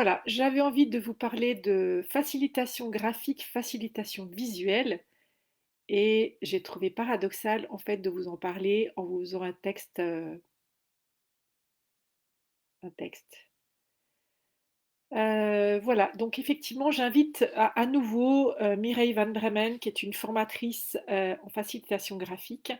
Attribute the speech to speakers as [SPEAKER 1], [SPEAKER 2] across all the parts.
[SPEAKER 1] Voilà, j'avais envie de vous parler de facilitation graphique, facilitation visuelle, et j'ai trouvé paradoxal en fait de vous en parler en vous faisant un texte. Voilà, donc effectivement, j'invite à nouveau Mireille Van Bremen, qui est une formatrice en facilitation graphique,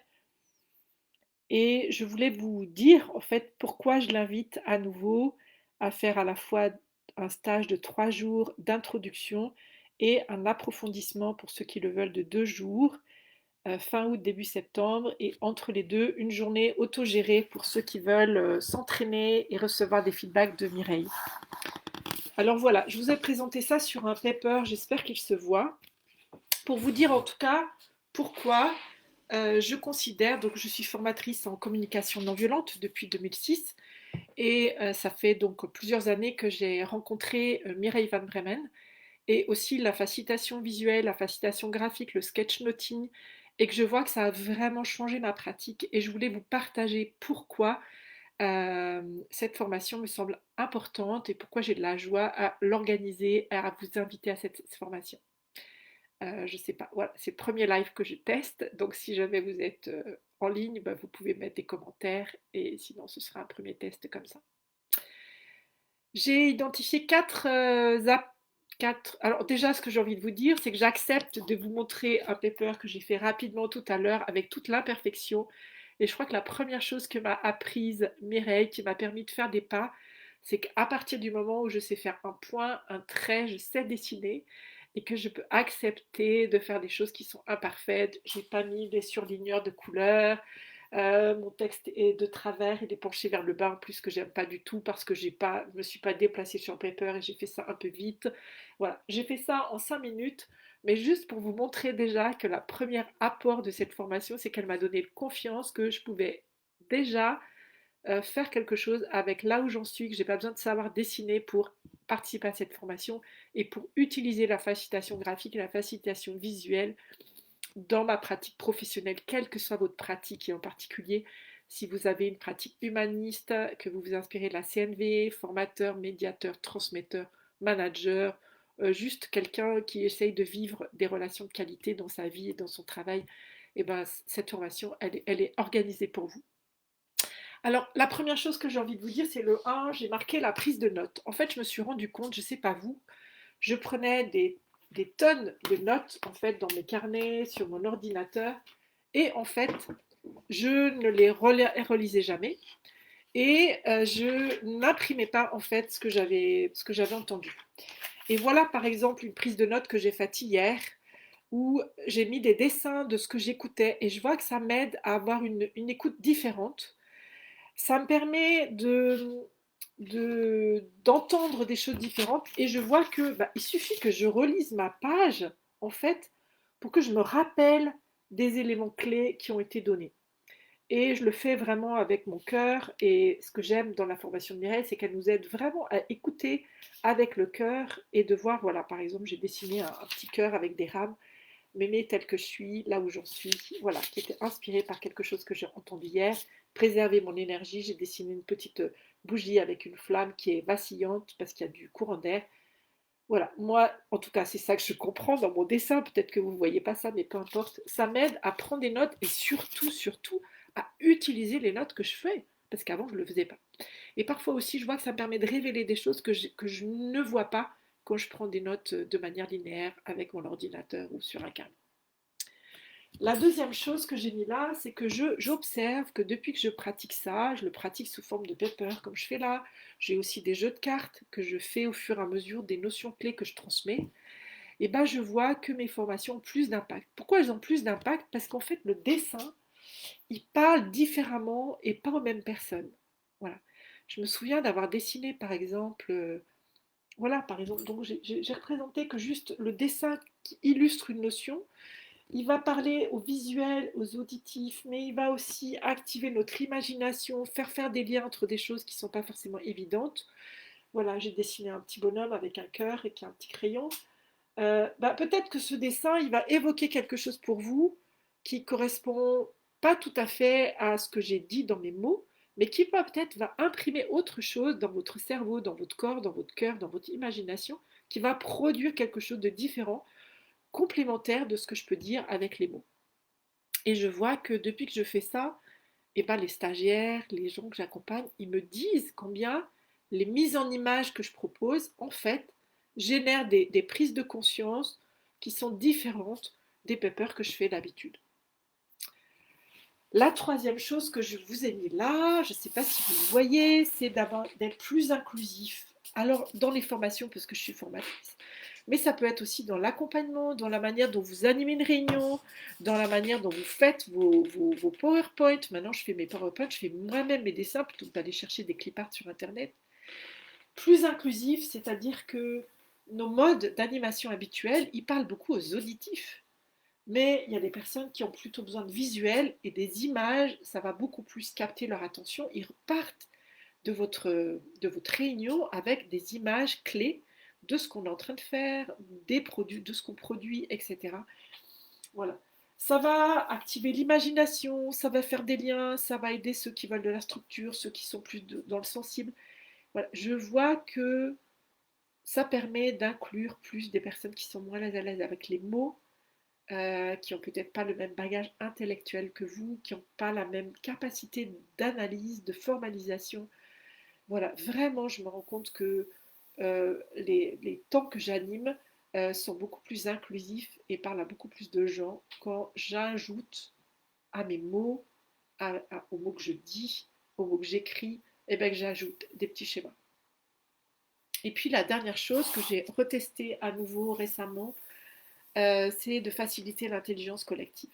[SPEAKER 1] et je voulais vous dire en fait pourquoi je l'invite à nouveau à faire à la fois un stage de 3 jours d'introduction et un approfondissement pour ceux qui le veulent de 2 jours, fin août, début septembre, et entre les deux, une journée autogérée pour ceux qui veulent s'entraîner et recevoir des feedbacks de Mireille. Alors voilà, je vous ai présenté ça sur un paper, j'espère qu'il se voit, pour vous dire en tout cas pourquoi je considère, donc je suis formatrice en communication non violente depuis 2006, et ça fait donc plusieurs années que j'ai rencontré Mireille Van Bremen, et aussi la facilitation visuelle, la facilitation graphique, le sketchnoting, et que je vois que ça a vraiment changé ma pratique, et je voulais vous partager pourquoi cette formation me semble importante et pourquoi j'ai de la joie à l'organiser, à vous inviter à cette formation. Je sais pas, voilà, c'est le premier live que je teste, donc si jamais vous êtes en ligne, bah, vous pouvez mettre des commentaires, et sinon ce sera un premier test comme ça. J'ai identifié quatre. Alors déjà, ce que j'ai envie de vous dire, c'est que j'accepte de vous montrer un paper que j'ai fait rapidement tout à l'heure avec toute l'imperfection. Et je crois que la première chose que m'a apprise Mireille, qui m'a permis de faire des pas, c'est qu'à partir du moment où je sais faire un point, un trait, je sais dessiner, et que je peux accepter de faire des choses qui sont imparfaites. J'ai pas mis des surligneurs de couleurs. Mon texte est de travers, il est penché vers le bas en plus, que j'aime pas du tout parce que je me suis pas déplacée sur paper et j'ai fait ça un peu vite. Voilà, j'ai fait ça en 5 minutes, mais juste pour vous montrer déjà que la première apport de cette formation, c'est qu'elle m'a donné confiance que je pouvais déjà faire quelque chose avec là où j'en suis, que j'ai pas besoin de savoir dessiner pour participer à cette formation et pour utiliser la facilitation graphique et la facilitation visuelle dans ma pratique professionnelle, quelle que soit votre pratique, et en particulier si vous avez une pratique humaniste, que vous vous inspirez de la CNV, formateur, médiateur, transmetteur, manager, juste quelqu'un qui essaye de vivre des relations de qualité dans sa vie et dans son travail, et ben, cette formation, elle est organisée pour vous. Alors, la première chose que j'ai envie de vous dire, c'est le 1, j'ai marqué la prise de notes. En fait, je me suis rendu compte, je ne sais pas vous, je prenais des tonnes de notes en fait dans mes carnets, sur mon ordinateur, et en fait je ne les relisais jamais, et je n'imprimais pas en fait ce que j'avais entendu. Et voilà par exemple une prise de notes que j'ai faite hier, où j'ai mis des dessins de ce que j'écoutais, et je vois que ça m'aide à avoir une écoute différente. Ça me permet d'entendre des choses différentes, et je vois que bah, il suffit que je relise ma page en fait pour que je me rappelle des éléments clés qui ont été donnés. Et je le fais vraiment avec mon cœur, et ce que j'aime dans la formation de Mireille, c'est qu'elle nous aide vraiment à écouter avec le cœur, et de voir, voilà, par exemple, j'ai dessiné un petit cœur avec des rames, m'aimer tel que je suis, là où j'en suis, voilà, qui était inspiré par quelque chose que j'ai entendu hier. Préserver mon énergie, j'ai dessiné une petite bougie avec une flamme qui est vacillante parce qu'il y a du courant d'air. Voilà, moi, en tout cas, c'est ça que je comprends dans mon dessin. Peut-être que vous ne voyez pas ça, mais peu importe. Ça m'aide à prendre des notes, et surtout, surtout, à utiliser les notes que je fais. Parce qu'avant, je ne le faisais pas. Et parfois aussi, je vois que ça me permet de révéler des choses que je ne vois pas quand je prends des notes de manière linéaire avec mon ordinateur ou sur un carnet. La deuxième chose que j'ai mis là, c'est que j'observe que depuis que je pratique ça, je le pratique sous forme de paper comme je fais là. J'ai aussi des jeux de cartes que je fais au fur et à mesure des notions clés que je transmets. Et ben je vois que mes formations ont plus d'impact. Pourquoi elles ont plus d'impact? Parce qu'en fait le dessin, il parle différemment et pas aux mêmes personnes. Voilà. Je me souviens d'avoir dessiné par exemple, voilà, par exemple, donc j'ai représenté que juste le dessin qui illustre une notion, il va parler aux visuels, aux auditifs, mais il va aussi activer notre imagination, faire des liens entre des choses qui ne sont pas forcément évidentes. Voilà, j'ai dessiné un petit bonhomme avec un cœur et qui a un petit crayon. Bah, peut-être que ce dessin, il va évoquer quelque chose pour vous qui correspond pas tout à fait à ce que j'ai dit dans mes mots, mais qui peut-être va imprimer autre chose dans votre cerveau, dans votre corps, dans votre cœur, dans votre imagination, qui va produire quelque chose de différent, complémentaire de ce que je peux dire avec les mots. Et je vois que depuis que je fais ça, eh ben, les stagiaires, les gens que j'accompagne, ils me disent combien les mises en image que je propose, en fait, génèrent des prises de conscience qui sont différentes des papers que je fais d'habitude. La troisième chose que je vous ai mis là, je ne sais pas si vous le voyez, c'est d'être plus inclusif. Alors, dans les formations, parce que je suis formatrice, mais ça peut être aussi dans l'accompagnement, dans la manière dont vous animez une réunion, dans la manière dont vous faites vos PowerPoint. Maintenant, je fais mes PowerPoint, je fais moi-même mes dessins plutôt que d'aller chercher des cliparts sur Internet. Plus inclusif, c'est-à-dire que nos modes d'animation habituels, ils parlent beaucoup aux auditifs. Mais il y a des personnes qui ont plutôt besoin de visuels et des images, ça va beaucoup plus capter leur attention. Ils repartent de votre réunion avec des images clés de ce qu'on est en train de faire, des produits, de ce qu'on produit, etc. Voilà. Ça va activer l'imagination, ça va faire des liens, ça va aider ceux qui veulent de la structure, ceux qui sont plus dans le sensible. Voilà. Je vois que ça permet d'inclure plus des personnes qui sont moins à l'aise avec les mots, qui n'ont peut-être pas le même bagage intellectuel que vous, qui n'ont pas la même capacité d'analyse, de formalisation. Voilà, vraiment, je me rends compte que les temps que j'anime sont beaucoup plus inclusifs et parlent à beaucoup plus de gens quand j'ajoute à mes mots, aux mots que je dis, aux mots que j'écris, et bien que j'ajoute des petits schémas. Et puis la dernière chose que j'ai retestée à nouveau récemment, c'est de faciliter l'intelligence collective.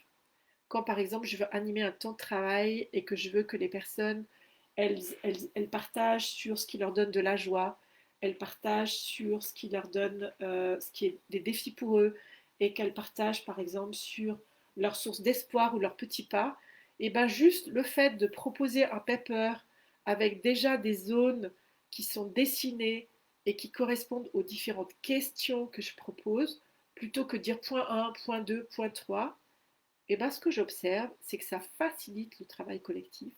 [SPEAKER 1] Quand par exemple je veux animer un temps de travail et que je veux que les personnes, elles partagent sur ce qui leur donne de la joie, elles partagent sur ce qui leur donne, ce qui est des défis pour eux, et qu'elles partagent par exemple sur leur source d'espoir ou leurs petits pas, et bien juste le fait de proposer un paper avec déjà des zones qui sont dessinées et qui correspondent aux différentes questions que je propose, plutôt que de dire point 1, point 2, point 3, et bien, ce que j'observe, c'est que ça facilite le travail collectif,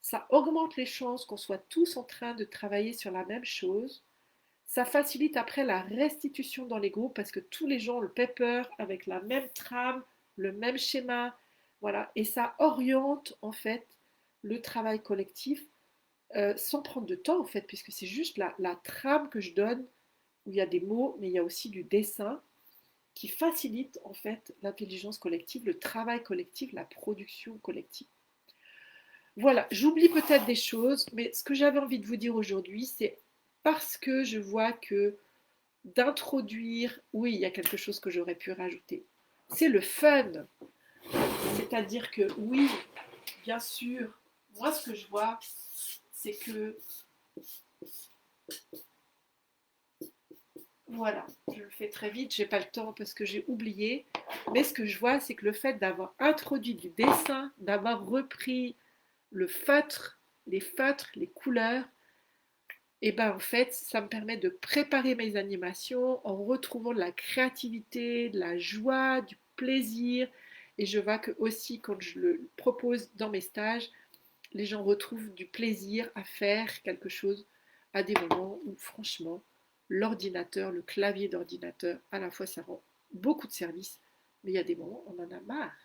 [SPEAKER 1] ça augmente les chances qu'on soit tous en train de travailler sur la même chose, ça facilite après la restitution dans les groupes parce que tous les gens ont le paper avec la même trame, le même schéma, voilà, et ça oriente en fait le travail collectif sans prendre de temps en fait, puisque c'est juste la trame que je donne où il y a des mots, mais il y a aussi du dessin qui facilite en fait l'intelligence collective, le travail collectif, la production collective. Voilà, j'oublie peut-être des choses, mais ce que j'avais envie de vous dire aujourd'hui, c'est parce que je vois que d'introduire, oui, il y a quelque chose que j'aurais pu rajouter, c'est le fun. C'est-à-dire que oui, bien sûr, moi ce que je vois, c'est que, voilà, je le fais très vite, j'ai pas le temps parce que j'ai oublié, mais ce que je vois, c'est que le fait d'avoir introduit du dessin, d'avoir repris le feutres, les couleurs, et ben en fait, ça me permet de préparer mes animations en retrouvant de la créativité, de la joie, du plaisir. Et je vois que aussi quand je le propose dans mes stages, les gens retrouvent du plaisir à faire quelque chose à des moments où franchement, l'ordinateur, le clavier d'ordinateur, à la fois ça rend beaucoup de services, mais il y a des moments où on en a marre.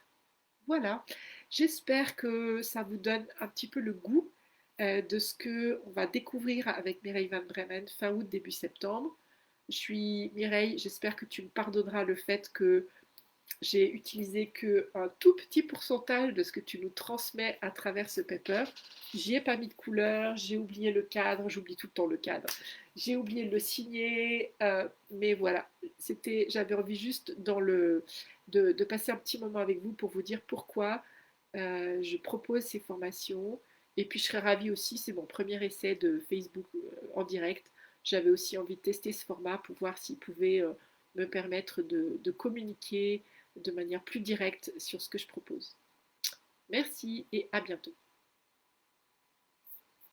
[SPEAKER 1] Voilà, j'espère que ça vous donne un petit peu le goût de ce que on va découvrir avec Mireille Van Bremen fin août, début septembre. Je suis Mireille, j'espère que tu me pardonneras le fait que j'ai utilisé qu'un tout petit pourcentage de ce que tu nous transmets à travers ce paper. J'y ai pas mis de couleur, j'ai oublié le cadre, j'oublie tout le temps le cadre. J'ai oublié de le signer, mais voilà, j'avais envie juste de passer un petit moment avec vous pour vous dire pourquoi je propose ces formations. Et puis je serais ravie aussi, c'est mon premier essai de Facebook en direct. J'avais aussi envie de tester ce format pour voir s'il pouvait me permettre de communiquer de manière plus directe sur ce que je propose. Merci et à bientôt.